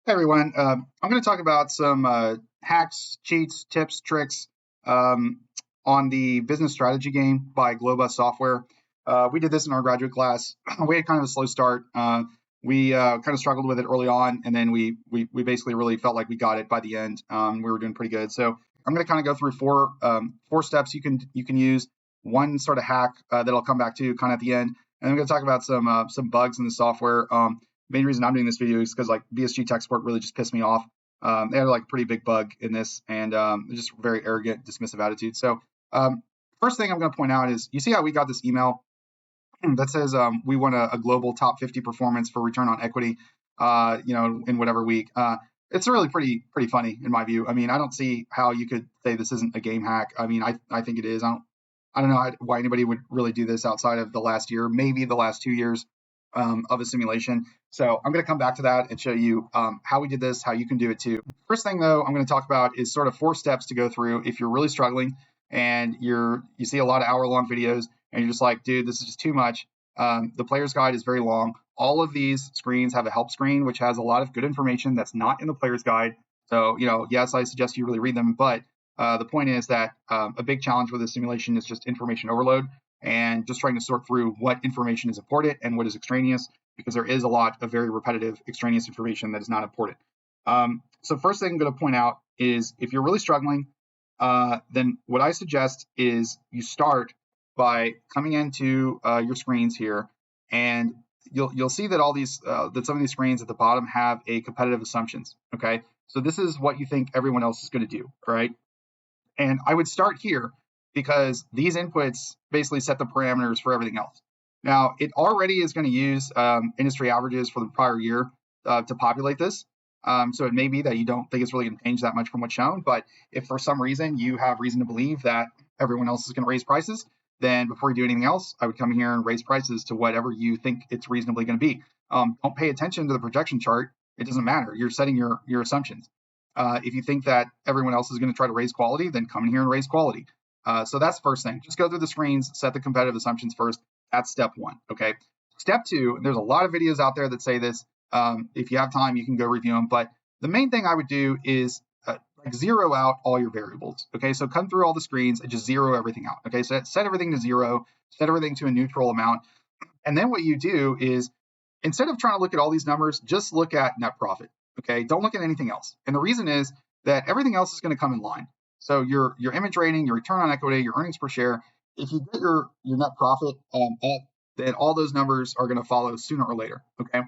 Hey everyone, I'm going to talk about some hacks, cheats, tips, tricks um, on the business strategy game by Globus Software. We did this in our graduate class. We had kind of a slow start. We kind of struggled with it early on, and then we basically really felt like we got it by the end. We were doing pretty good. So I'm going to kind of go through four steps you can use. One sort of hack that I'll come back to kind of at the end, and I'm going to talk about some bugs in the software. Main reason I'm doing this video is because like BSG tech support really just pissed me off. They had like a pretty big bug in this, and just very arrogant, dismissive attitude. So first thing I'm going to point out is you see how we got this email that says we want a global top 50 performance for return on equity, in whatever week. It's really pretty funny in my view. I mean, I don't see how you could say this isn't a game hack. I mean, I think it is. I don't know why anybody would really do this outside of the last year, maybe the last 2 years of a simulation. So I'm going to come back to that and show you how we did this, how you can do it too. First thing though, I'm going to talk about is sort of 4 steps to go through if you're really struggling and you see a lot of hour-long videos and you're just like, dude, this is just too much. The player's guide is very long. All of these screens have a help screen, which has a lot of good information that's not in the player's guide. So, yes, I suggest you really read them, but the point is that a big challenge with this simulation is just information overload and just trying to sort through what information is important and what is extraneous, because there is a lot of very repetitive extraneous information that is not important. So first thing I'm going to point out is if you're really struggling, then what I suggest is you start by coming into your screens here, and you'll see that all these that some of these screens at the bottom have a competitive assumptions. Okay, so this is what you think everyone else is going to do. All right, and I would start here because these inputs basically set the parameters for everything else. Now, it already is going to use industry averages for the prior year to populate this. So it may be that you don't think it's really going to change that much from what's shown. But if for some reason you have reason to believe that everyone else is going to raise prices, then before you do anything else, I would come here and raise prices to whatever you think it's reasonably going to be. Don't pay attention to the projection chart. It doesn't matter. You're setting your assumptions. If you think that everyone else is going to try to raise quality, then come in here and raise quality. So that's the first thing. Just go through the screens, set the competitive assumptions first. That's step one. Okay. Step two, there's a lot of videos out there that say this. If you have time, you can go review them. But the main thing I would do is like zero out all your variables. Okay. So come through all the screens and just zero everything out. Okay. So set everything to zero, set everything to a neutral amount. And then what you do is instead of trying to look at all these numbers, just look at net profit. Okay, don't look at anything else. And the reason is that everything else is going to come in line. So your image rating, your return on equity, your earnings per share, if you get your net profit up, then all those numbers are going to follow sooner or later. Okay,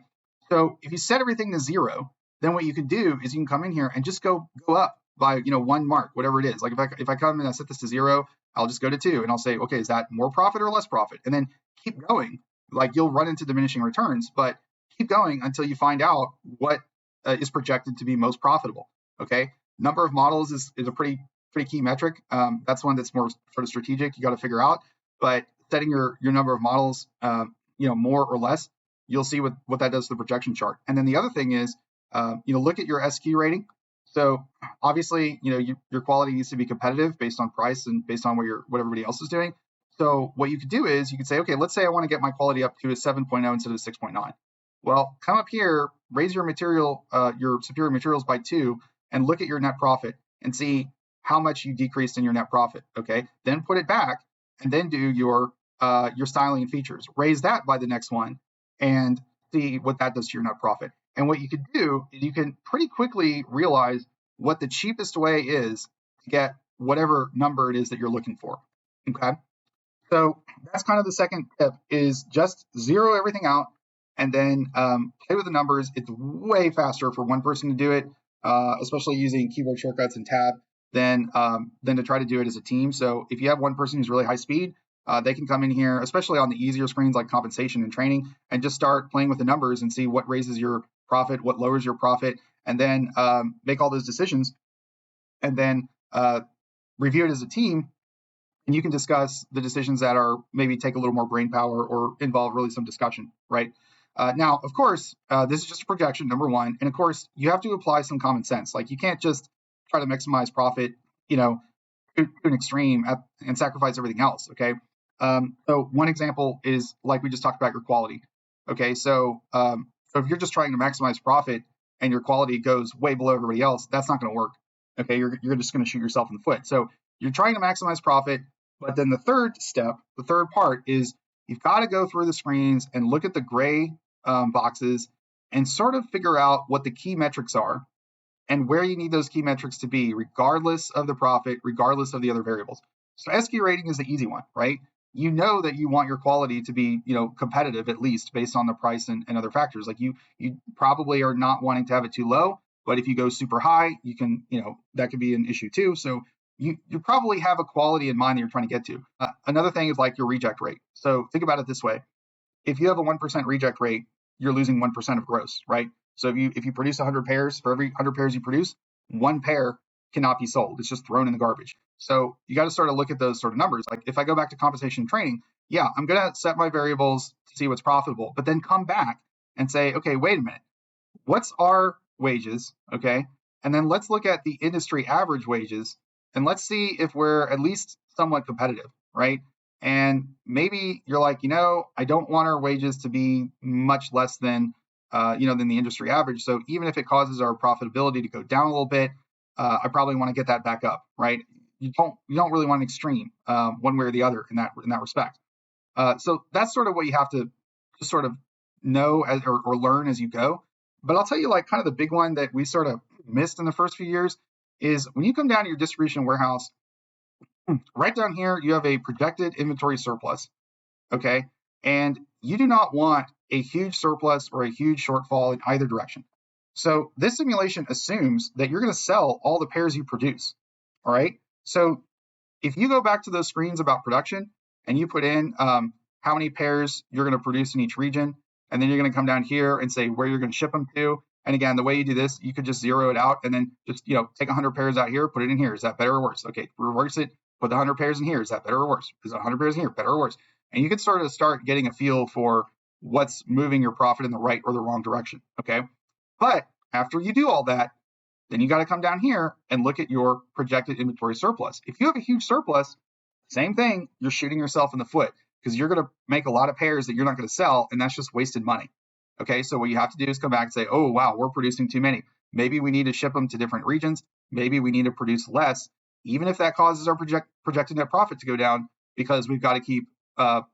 so if you set everything to zero, then what you can do is you can come in here and just go up by 1 mark, whatever it is. Like if I come and I set this to zero, I'll just go to 2 and I'll say, okay, is that more profit or less profit? And then keep going. Like you'll run into diminishing returns, but keep going until you find out what is projected to be most profitable. Okay, number of models is a pretty key metric. That's one that's more sort of strategic. You got to figure out, but setting your number of models, more or less, you'll see what that does to the projection chart. And then the other thing is, look at your SQ rating. So obviously, your quality needs to be competitive based on price and based on what everybody else is doing. So what you could do is you could say, okay, let's say I want to get my quality up to a 7.0 instead of 6.9. Well, come up here, raise your superior materials by 2, and look at your net profit and see how much you decreased in your net profit. Okay, then put it back and then do your styling and features. Raise that by the next one and see what that does to your net profit. And what you could do is you can pretty quickly realize what the cheapest way is to get whatever number it is that you're looking for. Okay, so that's kind of the second tip, is just zero everything out and then play with the numbers. It's way faster for one person to do it, especially using keyboard shortcuts and tab, than to try to do it as a team. So if you have one person who's really high speed, they can come in here, especially on the easier screens like compensation and training, and just start playing with the numbers and see what raises your profit, what lowers your profit, and then make all those decisions, and then review it as a team. And you can discuss the decisions that are maybe take a little more brain power or involve really some discussion, right? Now, of course, this is just a projection, number one. And of course, you have to apply some common sense. Like you can't just try to maximize profit, to an extreme and sacrifice everything else, okay? So one example is like we just talked about your quality. Okay, so if you're just trying to maximize profit, and your quality goes way below everybody else, that's not going to work. Okay, you're just going to shoot yourself in the foot. So you're trying to maximize profit, but then the third step, the third part is you've got to go through the screens and look at the gray boxes and sort of figure out what the key metrics are and where you need those key metrics to be, regardless of the profit, regardless of the other variables. So SQ rating is the easy one, right? You know that you want your quality to be, competitive at least based on the price and other factors. Like you probably are not wanting to have it too low, but if you go super high, you can, that could be an issue too. So you probably have a quality in mind that you're trying to get to. Another thing is like your reject rate. So think about it this way: if you have a 1% reject rate, you're losing 1% of gross, right? So if you produce 100 pairs, for every 100 pairs you produce, one pair cannot be sold. It's just thrown in the garbage. So you got to sort of look at those sort of numbers. Like if I go back to compensation training, yeah, I'm going to set my variables to see what's profitable, but then come back and say, okay, wait a minute, what's our wages? Okay. And then let's look at the industry average wages and let's see if we're at least somewhat competitive, right? And maybe you're like, I don't want our wages to be much less than, than the industry average. So even if it causes our profitability to go down a little bit, I probably want to get that back up, right? You don't really want an extreme one way or the other in that respect. So that's sort of what you have to just sort of know or learn as you go. But I'll tell you, like, kind of the big one that we sort of missed in the first few years is when you come down to your distribution warehouse, right down here, you have a projected inventory surplus, okay? And you do not want a huge surplus or a huge shortfall in either direction. So this simulation assumes that you're going to sell all the pairs you produce, all right? So if you go back to those screens about production and you put in how many pairs you're going to produce in each region, and then you're going to come down here and say where you're going to ship them to. And again, the way you do this, you could just zero it out and then just, take 100 pairs out here, put it in here. Is that better or worse? Okay, reverse it, put the 100 pairs in here. Is that better or worse? Is it 100 pairs in here, better or worse? And you can sort of start getting a feel for what's moving your profit in the right or the wrong direction, okay? But after you do all that, then you got to come down here and look at your projected inventory surplus. If you have a huge surplus, same thing, you're shooting yourself in the foot because you're going to make a lot of pairs that you're not going to sell, and that's just wasted money. Okay, so what you have to do is come back and say, oh, wow, we're producing too many. Maybe we need to ship them to different regions. Maybe we need to produce less, even if that causes our projected net profit to go down because we've got to keep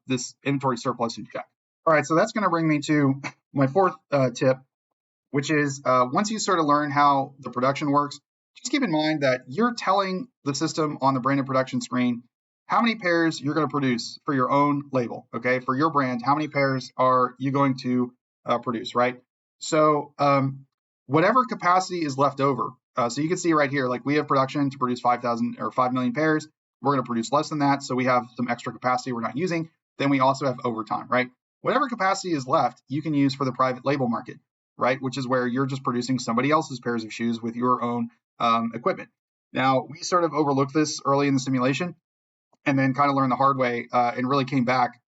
this inventory surplus in check. All right, so that's going to bring me to my fourth tip, which is once you sort of learn how the production works, just keep in mind that you're telling the system on the branded production screen how many pairs you're going to produce for your own label, okay? For your brand, how many pairs are you going to produce, right? So whatever capacity is left over, so you can see right here, like we have production to produce 5,000 or 5 million pairs. We're going to produce less than that, so we have some extra capacity we're not using. Then we also have overtime, right? Whatever capacity is left, you can use for the private label market, right? Which is where you're just producing somebody else's pairs of shoes with your own equipment. Now, we sort of overlooked this early in the simulation and then kind of learned the hard way and really came back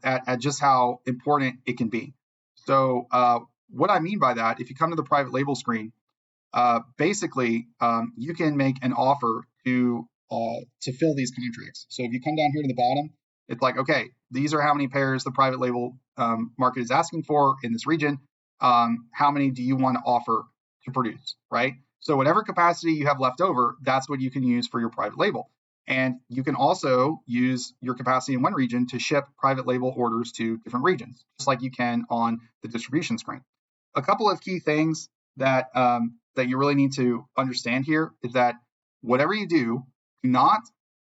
at just how important it can be. So what I mean by that, if you come to the private label screen, basically you can make an offer to fill these contracts. So if you come down here to the bottom, it's like, okay, these are how many pairs the private label market is asking for in this region. How many do you want to offer to produce, right? So whatever capacity you have left over, that's what you can use for your private label. And you can also use your capacity in one region to ship private label orders to different regions, just like you can on the distribution screen. A couple of key things that that you really need to understand here is that whatever you do not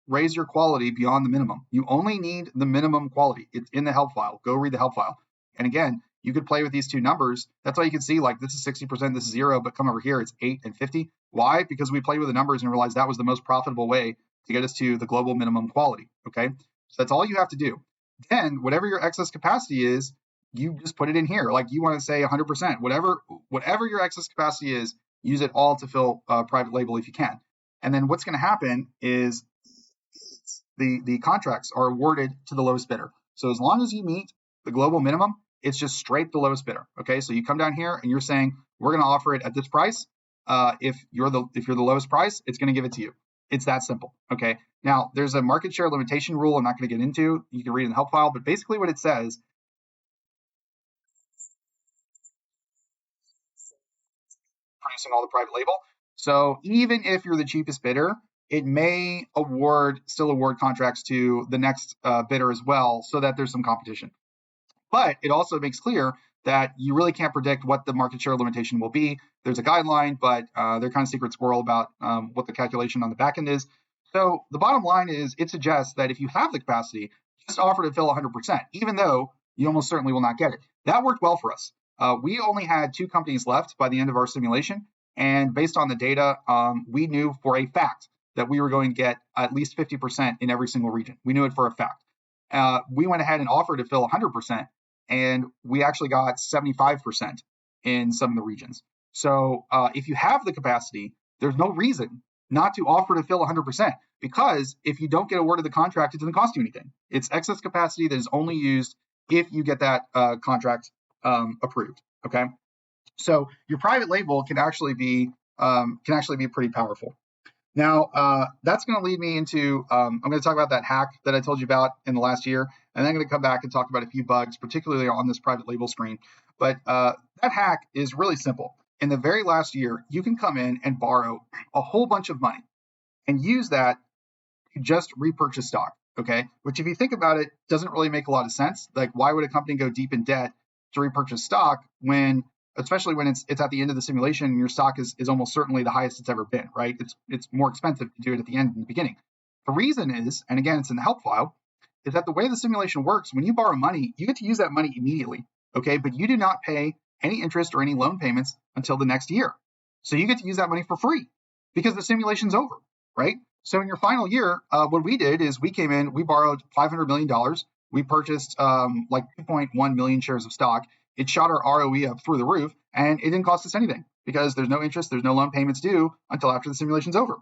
raise your quality beyond the minimum. You only need the minimum quality. It's in the help file. Go read the help file. And again, you could play with these two numbers. That's why you can see like this is 60%, this is 0, but come over here, it's 8 and 50. Why? Because we played with the numbers and realized that was the most profitable way to get us to the global minimum quality, okay? So that's all you have to do. Then whatever your excess capacity is, you just put it in here. Like you want to say 100%, whatever your excess capacity is, use it all to fill private label if you can. And then what's going to happen is the contracts are awarded to the lowest bidder. So as long as you meet the global minimum, it's just straight the lowest bidder. Okay, so you come down here and you're saying we're going to offer it at this price. If you're the lowest price, it's going to give it to you. It's that simple. Okay. Now there's a market share limitation rule. I'm not going to get into. You can read in the help file, but basically what it says producing all the private label. So even if you're the cheapest bidder, it may still award contracts to the next bidder as well, so that there's some competition. But it also makes clear that you really can't predict what the market share limitation will be. There's a guideline, but they're kind of secret squirrel about what the calculation on the back end is. So the bottom line is it suggests that if you have the capacity, just offer to fill 100%, even though you almost certainly will not get it. That worked well for us. We only had 2 companies left by the end of our simulation. And based on the data, we knew for a fact that we were going to get at least 50% in every single region. We knew it for a fact. We went ahead and offered to fill 100%, and we actually got 75% in some of the regions. So if you have the capacity, there's no reason not to offer to fill 100%, because if you don't get awarded the contract, it doesn't cost you anything. It's excess capacity that is only used if you get that contract approved. Okay, so your private label can actually be pretty powerful. Now, that's going to lead me into, I'm going to talk about that hack that I told you about in the last year, and then I'm going to come back and talk about a few bugs, particularly on this private label screen. But that hack is really simple. In the very last year, you can come in and borrow a whole bunch of money and use that to just repurchase stock, okay? Which, if you think about it, doesn't really make a lot of sense. Like, why would a company go deep in debt to repurchase stock especially when it's at the end of the simulation and your stock is almost certainly the highest it's ever been, right? It's more expensive to do it at the end than the beginning. The reason is, and again, it's in the help file, is that the way the simulation works, when you borrow money, you get to use that money immediately, okay? But you do not pay any interest or any loan payments until the next year. So you get to use that money for free because the simulation's over, right? So in your final year, what we did is we came in, we borrowed $500 million. We purchased like 2.1 million shares of stock. It shot our ROE up through the roof, and it didn't cost us anything because there's no interest, there's no loan payments due until after the simulation's over.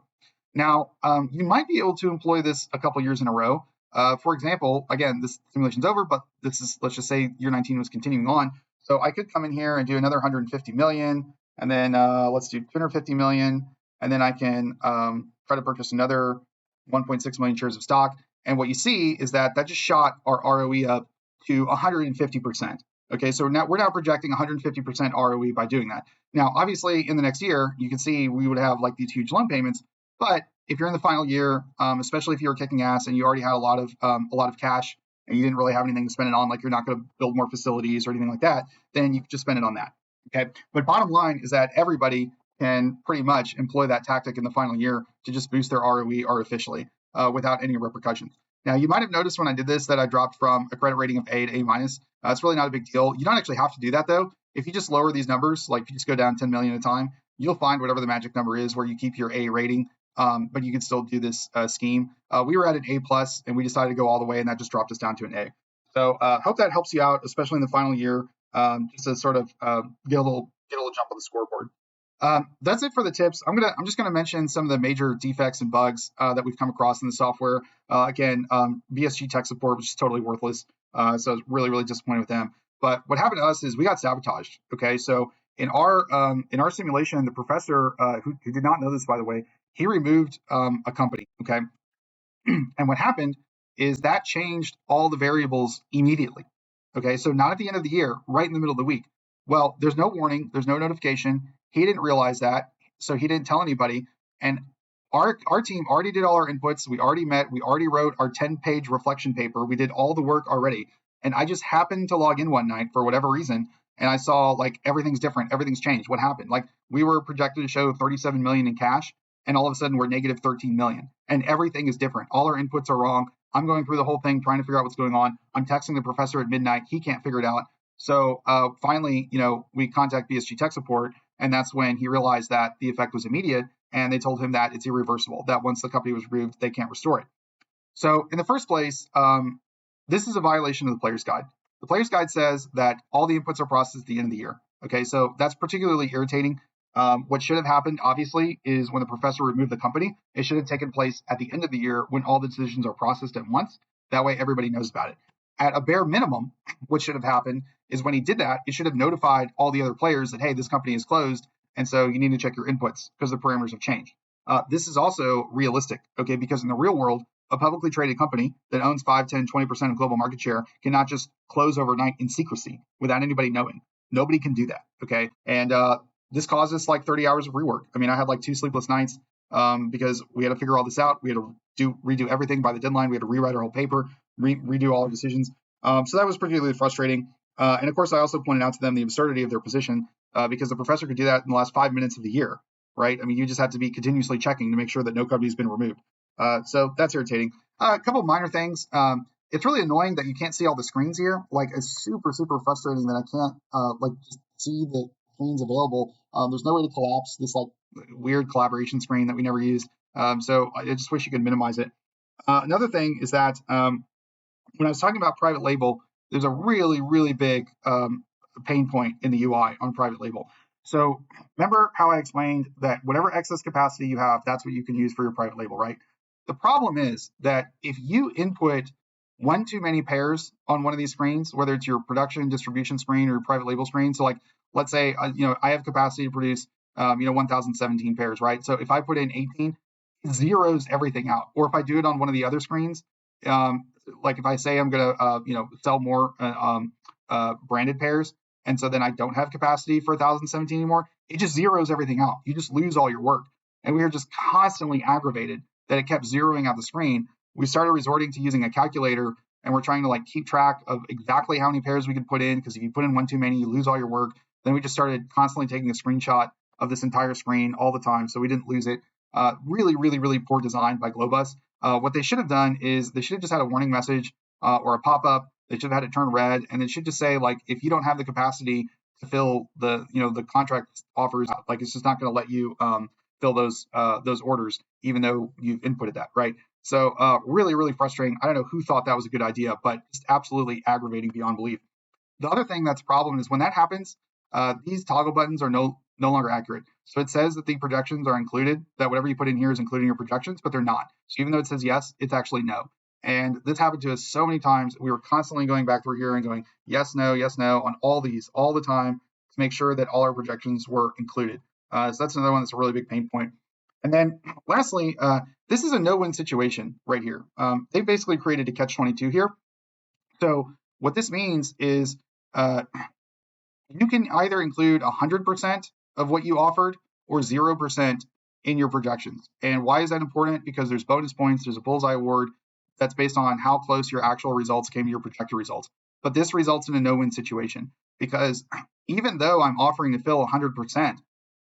Now, you might be able to employ this a couple years in a row. For example, again, this simulation's over, but let's just say year 19 was continuing on. So I could come in here and do another 150 million, and then let's do 250 million, and then I can try to purchase another 1.6 million shares of stock. And what you see is that just shot our ROE up to 150%. Okay, so we're now projecting 150% ROE by doing that. Now, obviously, in the next year, you can see we would have like these huge loan payments. But if you're in the final year, especially if you were kicking ass and you already had a lot of cash and you didn't really have anything to spend it on, like you're not going to build more facilities or anything like that, then you can just spend it on that. Okay, but bottom line is that everybody can pretty much employ that tactic in the final year to just boost their ROE artificially without any repercussions. Now, you might have noticed when I did this that I dropped from a credit rating of A to A-. It's really not a big deal. You don't actually have to do that, though. If you just lower these numbers, like if you just go down 10 million at a time, you'll find whatever the magic number is where you keep your A rating, but you can still do this scheme. We were at an A+, and we decided to go all the way, and that just dropped us down to an A. So hope that helps you out, especially in the final year, just to sort of get a little jump on the scoreboard. That's it for the tips. I'm just gonna mention some of the major defects and bugs that we've come across in the software. Again, BSG tech support, which is totally worthless. So I was really disappointed with them. But what happened to us is we got sabotaged. Okay, so in our simulation, the professor who did not know this, by the way, he removed a company. Okay, and what happened is that changed all the variables immediately. Okay, so not at the end of the year, right in the middle of the week. Well, there's no warning, there's no notification. He didn't realize that, so he didn't tell anybody. And our team already did all our inputs. We already met. We already wrote our 10-page reflection paper. We did all the work already. And I just happened to log in one night for whatever reason, and I saw like everything's different. Everything's changed. What happened? Like we were projected to show 37 million in cash, and all of a sudden we're negative 13 million. And everything is different. All our inputs are wrong. I'm going through the whole thing trying to figure out what's going on. I'm texting the professor at midnight. He can't figure it out. So finally, we contact BSG tech support, and that's when he realized that the effect was immediate, and they told him that it's irreversible, that once the company was removed, they can't restore it. So in the first place, this is a violation of the player's guide. The player's guide says that all the inputs are processed at the end of the year. Okay, so that's particularly irritating. What should have happened, obviously, is when the professor removed the company, it should have taken place at the end of the year when all the decisions are processed at once. That way everybody knows about it. At a bare minimum, what should have happened is when he did that, it should have notified all the other players that, hey, this company is closed, and so you need to check your inputs because the parameters have changed. This is also realistic, okay, because in the real world, a publicly traded company that owns 5, 10, 20% of global market share cannot just close overnight in secrecy without anybody knowing. Nobody can do that, okay? And this caused us like 30 hours of rework. I mean, I had like 2 sleepless nights because we had to figure all this out. We had to redo everything by the deadline. We had to rewrite our whole paper, redo all our decisions. So that was particularly frustrating. And of course, I also pointed out to them the absurdity of their position because the professor could do that in the last 5 minutes of the year, right? I mean, you just have to be continuously checking to make sure that no copy has been removed. So that's irritating. A couple of minor things. It's really annoying that you can't see all the screens here. Like, it's super, super frustrating that I can't like just see the screens available. There's no way to collapse this like weird collaboration screen that we never use. So I just wish you could minimize it. Another thing is that when I was talking about private label, there's a really, really big pain point in the UI on private label. So remember how I explained that whatever excess capacity you have, that's what you can use for your private label, right? The problem is that if you input one too many pairs on one of these screens, whether it's your production distribution screen or your private label screen. So like, let's say, I have capacity to produce, 1,017 pairs, right? So if I put in 18, it zeros everything out. Or if I do it on one of the other screens, like if I say I'm going to, sell more branded pairs, and so then I don't have capacity for 1,017 anymore, it just zeros everything out. You just lose all your work. And we were just constantly aggravated that it kept zeroing out the screen. We started resorting to using a calculator, and we're trying to like keep track of exactly how many pairs we could put in, because if you put in one too many, you lose all your work. Then we just started constantly taking a screenshot of this entire screen all the time, so we didn't lose it. Really, really, really poor design by Globus. What they should have done is they should have just had a warning message or a pop-up. They should have had it turn red, and it should just say, like, if you don't have the capacity to fill the contract offers, like, it's just not going to let you fill those orders, even though you've inputted that, right? So really, really frustrating. I don't know who thought that was a good idea, but just absolutely aggravating beyond belief. The other thing that's a problem is when that happens, these toggle buttons are no longer accurate. So it says that the projections are included, that whatever you put in here is including your projections, but they're not. So even though it says yes, it's actually no. And this happened to us so many times. We were constantly going back through here and going yes, no on all these all the time to make sure that all our projections were included. So that's another one that's a really big pain point. And then lastly, this is a no-win situation right here. They basically created a catch-22 here. So what this means is you can either include 100% of what you offered or 0% in your projections. And why is that important? Because there's bonus points, there's a bullseye award that's based on how close your actual results came to your projected results. But this results in a no-win situation because even though I'm offering to fill 100%,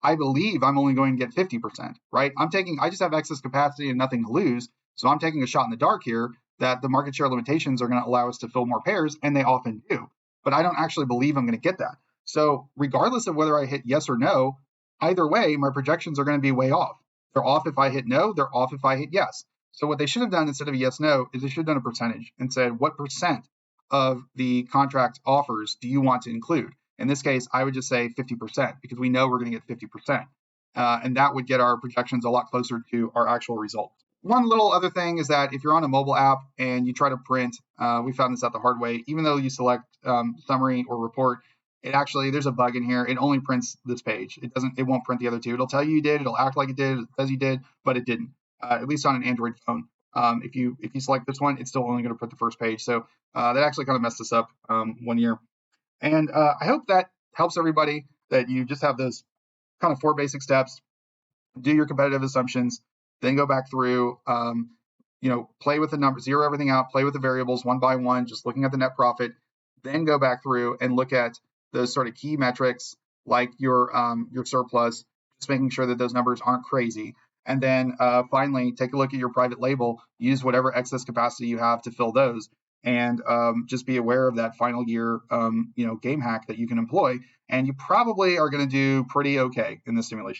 I believe I'm only going to get 50%, right? I just have excess capacity and nothing to lose. So I'm taking a shot in the dark here that the market share limitations are going to allow us to fill more pairs, and they often do. But I don't actually believe I'm going to get that. So regardless of whether I hit yes or no, either way, my projections are going to be way off. They're off if I hit no, they're off if I hit yes. So what they should have done instead of yes, no, is they should have done a percentage and said, what percent of the contract offers do you want to include? In this case, I would just say 50% because we know we're going to get 50%. And that would get our projections a lot closer to our actual results. One little other thing is that if you're on a mobile app and you try to print, we found this out the hard way, even though you select summary or report, there's a bug in here. It only prints this page. It won't print the other two. It'll tell you did, it'll act like it did, it says you did, but it didn't, at least on an Android phone. If you select this one, it's still only going to print the first page. So that actually kind of messed us up 1 year. And I hope that helps everybody, that you just have those kind of 4 basic steps, do your competitive assumptions, then go back through, play with the numbers, zero everything out, play with the variables one by one, just looking at the net profit, then go back through and look at those sort of key metrics like your surplus, just making sure that those numbers aren't crazy. And then finally, take a look at your private label, use whatever excess capacity you have to fill those, and just be aware of that final year game hack that you can employ. And you probably are going to do pretty okay in this simulation.